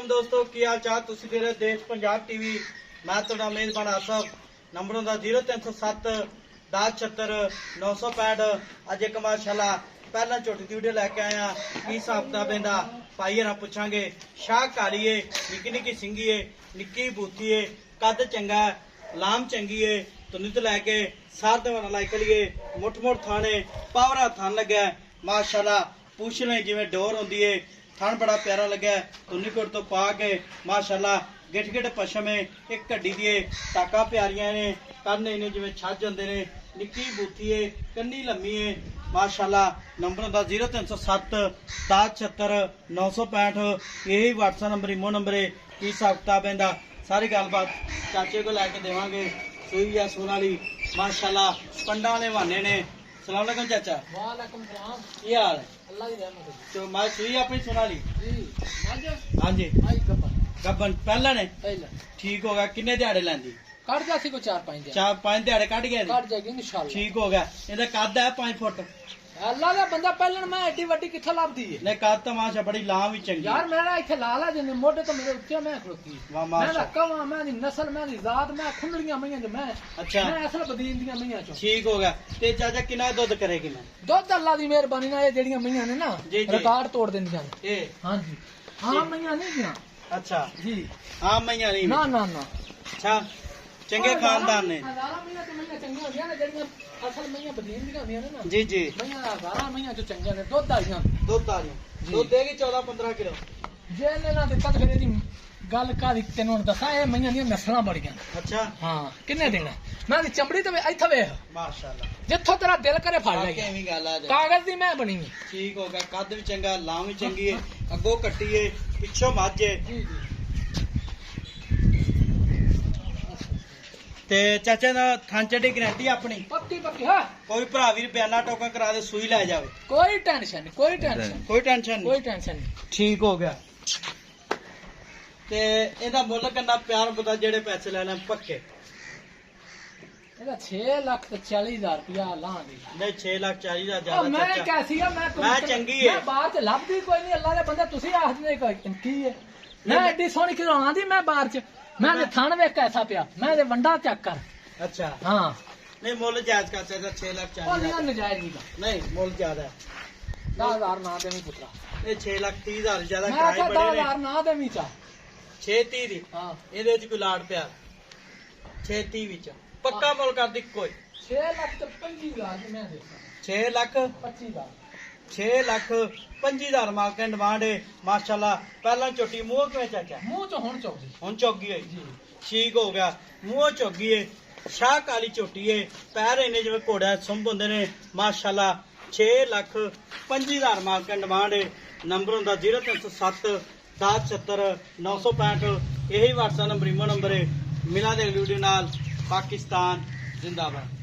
वालेकुम दोस्तों की हाल चाल तुसी दे रहे देश पंजाब टीवी मैं तुहाडा मेजबान आसफ नंबर होंदा 0307 1076 965 अज एक माशाल्लाह पहला झोटी दी वीडियो लैके आया की हिसाब किताब इहदा भाई हरा पुछांगे शाह काली है निक्की निक्की सिंगी है निक्की बूथी है कद चंगा है लाम चंगी है तो नित लैके सार दे वाला लाइक लिए मुठ मुठ थाने पावरा थान लग्या माशाल्लाह पूछ लें जिवें डोर होंदी है थान बड़ा प्यारा लग्या तुन्नीकोट तो पा के माशाल्लाह गिट गिट पशम है एक घड्डी दी टाका प्यारियां ने कन्न इन्हें जिवें छज होंदे ने निक्की बूथी है कन्नी लम्मी है माशाल्लाह नंबर होंदा 0307 1076 965 यही व्हाट्सएप नंबर इमो नंबर है की हिसाब किताब इहदा सारी गलबात चाचे को लैके देवांगे सूई या सोन वाली माशाल्लाह पंडा ने बहाने ने सलाम अलैकुम चाचा। वालेकुम सलाम। की हाल है? अल्लाह की रहमत है। तो मैं सुई अपनी सुना ली जी हाँ जी आई गब्बन पहला ने पहला ठीक हो गया किन्ने दिहाड़े लैंदी कट जासी को 4-5 दिन चार 5 दिहाड़े कट गए कट जाएगी इंशाल्लाह ठीक हो गया इहदा कद है 5 फुट अल्लाह दा बंदा पहलन मैं एडी वड्डी किथे लाभदी है ने कद तो माशा बड़ी लाम भी चंगी यार मेरा इथे लाला जिने मोढे तो मेरे उत्ते मैं खड़ोती वाह मैं माशा कवा मैं दी नस्ल मैं दी जात मैं खुंडलियां मईयां जो मैं अच्छा मैं असल बदीन दियां मईयां चो ठीक हो गया ते चाचा कितना दूध करेगी मैं दुध अल्लाह दी मेहरबानी नाल ये जेड़ियां मईयां ने ना जी, जी। रिकॉर्ड तोड़ देंदियां ने ए हां जी हां मईयां नहीं दियां अच्छा जी हाँ मैया नहीं ना ना ना अच्छा चंगे खानदान ने हजारा मईयां तो मईयां चंगियां होंदियां ने जेड़ियां असल मईयां बदीन दियां होंदियां ने ना जी जी मईयां हजारा मईयां जो चंगियां ने दुध आलियां दूध आ रही दूध देगी 14-15 किलो जे ने ना दित्ता ते फिर एदी गल कादी तैनूं दसां ए मईयां दियां नस्लां बड़ियां अच्छा हां किन्ने देना मैं दी चमड़ी ते इत्थे वेख माशाल्लाह जिथों तेरा दिल करे फड़ ले एवी गल आ जा कागज दी मैं बनी है ठीक हो गया कद भी चंगा लाम भी चंगी है अगो कट्टी है पिछो मझ है जी जी ते चाचा दा थान चढ़ी गारंटी अपनी पक्की पक्की हां कोई भरा भी बयाना टोका करा दे सूई लै जावे कोई टेंशन नहीं कोई टेंशन नहीं कोई टेंशन कोई नहीं टेंशन नहीं ठीक हो गया ते ਇਹਦਾ ਮੁੱਲ ਕਿੰਨਾ ਪਿਆਰ ਬਤਾ ਜਿਹੜੇ ਪੈਸੇ ਲੈਣੇ ਪੱਕੇ ਇਹਦਾ 6 ਲੱਖ ਤੇ 40,000 ਰੁਪਇਆ ਲਾਂ ਦੀ ਨਹੀਂ 6 ਲੱਖ 40 ਦਾ ਉਹ ਜ਼ਿਆਦਾ ਮੈਂ ਚਾਚਾ ਕੈਸੀ ਆ ਮੈਂ ਮੈਂ ਚੰਗੀ ਹੈ। ਮੈਂ ਬਾਹਰ ਚ ਲੱਭਦੀ ਕੋਈ ਨਹੀਂ ਅੱਲਾ ਦੇ ਬੰਦੇ ਤੁਸੀਂ ਆਖਦੇ ਕੀ ਹੈ ਮੈਂ ਐਡੀ ਸੋਹਣੀ ਕਿਉਂ ਆਂਦੀ ਮੈਂ ਬਾਹਰ ਚ ਮੈਂ ਤੇ ਥਣ ਵੇਖ ਕੈਸਾ ਪਿਆ ਮੈਂ ਤੇ ਵੰਡਾ ਚੱਕ ਕਰ ਅੱਛਾ ਹਾਂ ਨਹੀਂ ਮੁੱਲ ਜਾਇਜ਼ ਕਰ ਚਾਚਾ 6 ਲੱਖ ਉਹ 40 ਨਹੀਂ ਨਜਾਇਜ਼ ਨਹੀਂ ਨਹੀਂ ਮੁੱਲ ਜ਼ਿਆਦਾ ਹੈ 10,000 ਨਾ ਦੇਵੀਂ ਪੁੱਤਰਾ ਇਹ 6 ਲੱਖ 30 ਹਜ਼ਾਰ ਜ਼ਿਆਦਾ ਮੈਂ ਕਿਰਾਏ ਕਿਹਾ ਬੜੇ ਨੇ 10,000 ਨਾ ਦੇਵੀਂ ਚਾ 630 ਦੀ ਹਾਂ ਇਹਦੇ ਵਿੱਚ ਕੋਈ ਲਾੜ ਪਿਆ 630 ਵਿੱਚ ਪੱਕਾ ਮੁੱਲ ਕਰਦੀ ਕੋਈ 6 ਲੱਖ ਤੇ 25,000 ਦੀ ਮੈਂ ਦੇਖਾਂ 6 ਲੱਖ 25,000 6 ਲੱਖ 25,000 ਮਾਰਕਨ ਡਿਮਾਂਡ ਹੈ ਮਾਸ਼ਾਅੱਲਾ ਪਹਿਲਾਂ ਝੋਟੀ ਮੂੰਹ ਕਿਵੇਂ ਚਾਚਾ ਮੂੰਹ ਚ ਹੁਣ ਚੌਕੀ ਹੁਣ ਚੌਗੀ ਹੋਈ ਜੀ ਠੀਕ ਹੋ ਗਿਆ ਮੂੰਹ ਚੌਗੀ ਹੈ ਸ਼ਾਹ ਕਾਲੀ ਝੋਟੀ ਹੈ ਪੈਰ ਇਹਨੇ ਜਿਵੇਂ ਘੋੜਿਆਂ ਸੁੰਭ ਹੁੰਦੇ ਨੇ ਮਾਸ਼ਾਅੱਲਾ 6 ਲੱਖ 25,000 ਮਾਰਕਨ ਡਿਮਾਂਡ ਹੈ ਨੰਬਰ ਹੁੰਦਾ 0307 1076 965 यही व्हाट्सएप नंबर इमो नंबर है मिला दे वीडियो नाल पाकिस्तान जिंदाबाद।